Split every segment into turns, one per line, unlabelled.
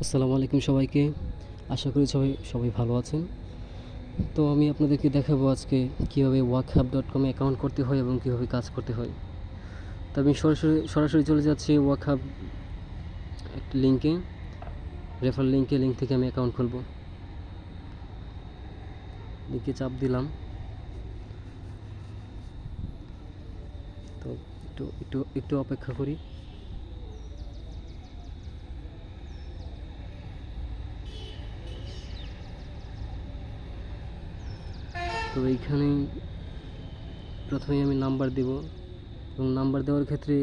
আসসালামু আলাইকুম সবাইকে। আশা করি সবাই ভালো আছেন। তো আমি আপনাদেরকে দেখাবো আজকে কীভাবে workhub.com এ অ্যাকাউন্ট করতে হয় এবং কীভাবে কাজ করতে হয়। তো আমি সরাসরি চলে যাচ্ছি workhub একটা লিঙ্কে, রেফারেল লিঙ্ক থেকে আমি অ্যাকাউন্ট খুলব। লিঙ্কে চাপ দিলাম। তো একটু অপেক্ষা করি। তো এইখানে প্রথমেই আমি নাম্বার দেব এবং নাম্বার দেওয়ার ক্ষেত্রে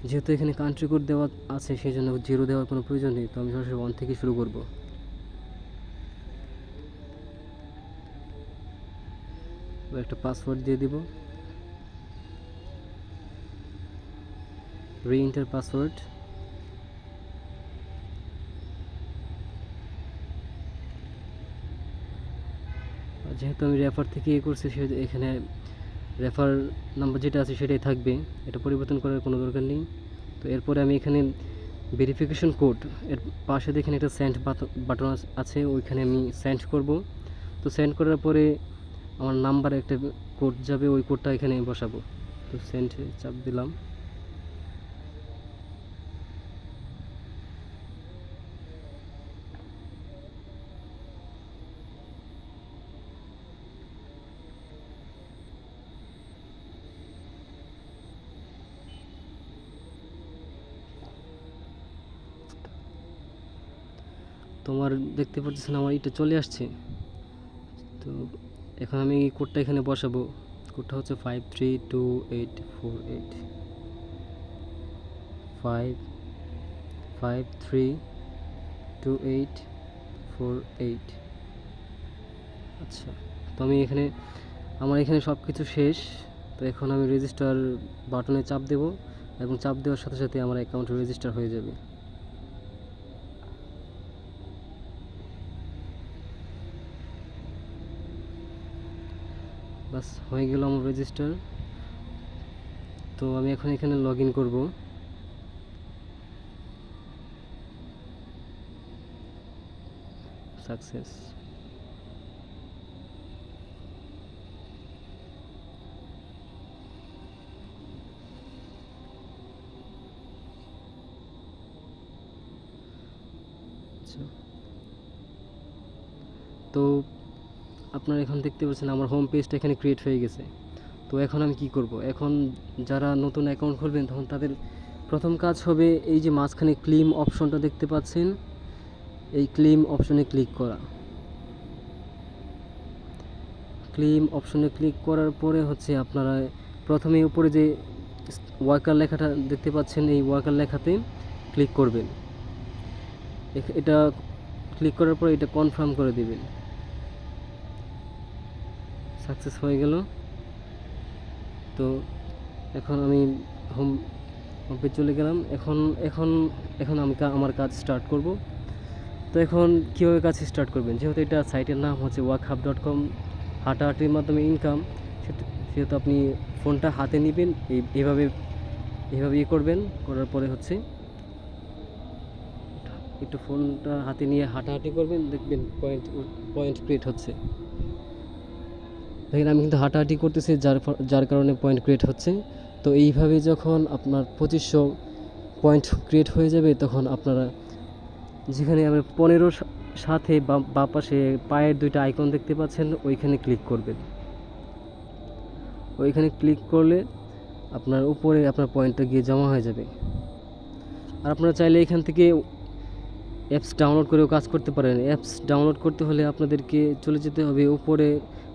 যেহেতু এখানে কান্ট্রি কোড দেওয়া আছে সেই জন্য 0 দেওয়ার কোনো প্রয়োজন নেই। তো আমি সরাসরি 1 থেকে শুরু করব। একটা পাসওয়ার্ড দিয়ে দিব, রি-এন্টার পাসওয়ার্ড। যেহেতু আমি রেফার থেকে করছি সেহেতু এখানে রেফার নাম্বার যেটা আছে সেটাই থাকবে, এটা পরিবর্তন করার কোনো দরকার নেই। তো এরপরে আমি এখানে ভেরিফিকেশন কোড এর পাশে দেখেন একটা সেন্ড বাটন আছে, ওইখানে আমি সেন্ড করব। তো সেন্ড করার পরে আমার নাম্বারে একটা কোড যাবে, ওই কোডটা এখানে বসাবো। তো সেন্ডে চাপ দিলাম। তোমার দেখতে পাচ্ছেন আমার এটা চলে আসছে। তো এখন আমি এই কোডটা এখানে বসাবো। কোডটা হচ্ছে 532848 5532848। আচ্ছা, তো আমি আমার এখানে সব কিছু শেষ। তো এখন আমি রেজিস্টার বাটনে চাপ দেব এবং চাপ দেওয়ার সাথে সাথে আমার অ্যাকাউন্ট রেজিস্টার হয়ে যাবে। বাস হয়ে গেল আমার রেজিস্টার। তো আমি এখন এখানে লগ ইন করবো। সাকসেস। তো আপনারা এখন দেখতে পাচ্ছেন আমার হোম পেজটা এখানে ক্রিয়েট হয়ে গেছে। তো এখন আমি কি করব? এখন যারা নতুন অ্যাকাউন্ট খুলবেন তখন তাদের প্রথম কাজ হবে এই যে মাঝখানে ক্লেম অপশনটা দেখতে পাচ্ছেন, এই ক্লেম অপশনে ক্লিক করা। ক্লেম অপশনে ক্লিক করার পরে হচ্ছে আপনারা প্রথমে উপরে যে ওয়ার্কার লেখাটা দেখতে পাচ্ছেন, এই ওয়ার্কার লেখাতে ক্লিক করবেন। এটা ক্লিক করার পরে এটা কনফার্ম করে দিবেন। সাকসেস হয়ে গেল। তো এখন আমি হোম পেজ চলে গেলাম। এখন আমি আমার কাজ স্টার্ট করব। তো এখন কীভাবে কাজ স্টার্ট করবেন, যেহেতু এটা সাইটের নাম হচ্ছে workhub.com, হাঁটাহাঁটির মাধ্যমে ইনকাম, সেহেতু আপনি ফোনটা হাতে নেবেন, এইভাবে করবেন। করার পরে হচ্ছে একটু ফোনটা হাতে নিয়ে হাঁটাহাঁটি করবেন, দেখবেন পয়েন্ট ক্রিয়েট হচ্ছে। দেখেন আমি কিন্তু হাঁটাহাঁটি করতেছি, যার কারণে পয়েন্ট ক্রিয়েট হচ্ছে। তো এইভাবে যখন আপনার 2500 পয়েন্ট ক্রিয়েট হয়ে যাবে তখন আপনারা যেখানে আমরা 15 সাথে বা পাশে পায়ের 2টা আইকন দেখতে পাচ্ছেন, ওইখানে ক্লিক করবেন। ওইখানে ক্লিক করলে আপনার উপরে আপনার পয়েন্টটা গিয়ে জমা হয়ে যাবে। আর আপনারা চাইলে এখান থেকে অ্যাপস ডাউনলোড করেও কাজ করতে পারেন। অ্যাপস ডাউনলোড করতে হলে আপনাদেরকে চলে যেতে হবে উপরে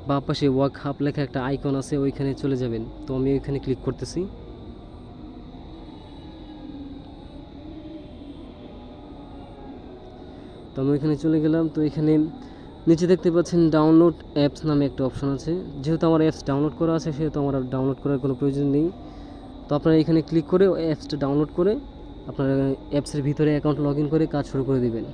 বাঁ পাশে workhub লেখা একটা আইকন আছে, ওইখানে চলে যাবেন। তো আমি ওইখানে ক্লিক করতেছি। তো আমি ওইখানে চলে গেলাম। তো এখানে নিচে দেখতে পাচ্ছেন ডাউনলোড অ্যাপস নামে একটা অপশন আছে। যেহেতু আমার অ্যাপস ডাউনলোড করা আছে সেহেতু আমার ডাউনলোড করার কোনো প্রয়োজন নেই। তো আপনারা এখানে ক্লিক করে অ্যাপসটা ডাউনলোড করে আপনারা অ্যাপসের ভিতরে অ্যাকাউন্ট লগ ইন করে কাজ শুরু করে দেবেন।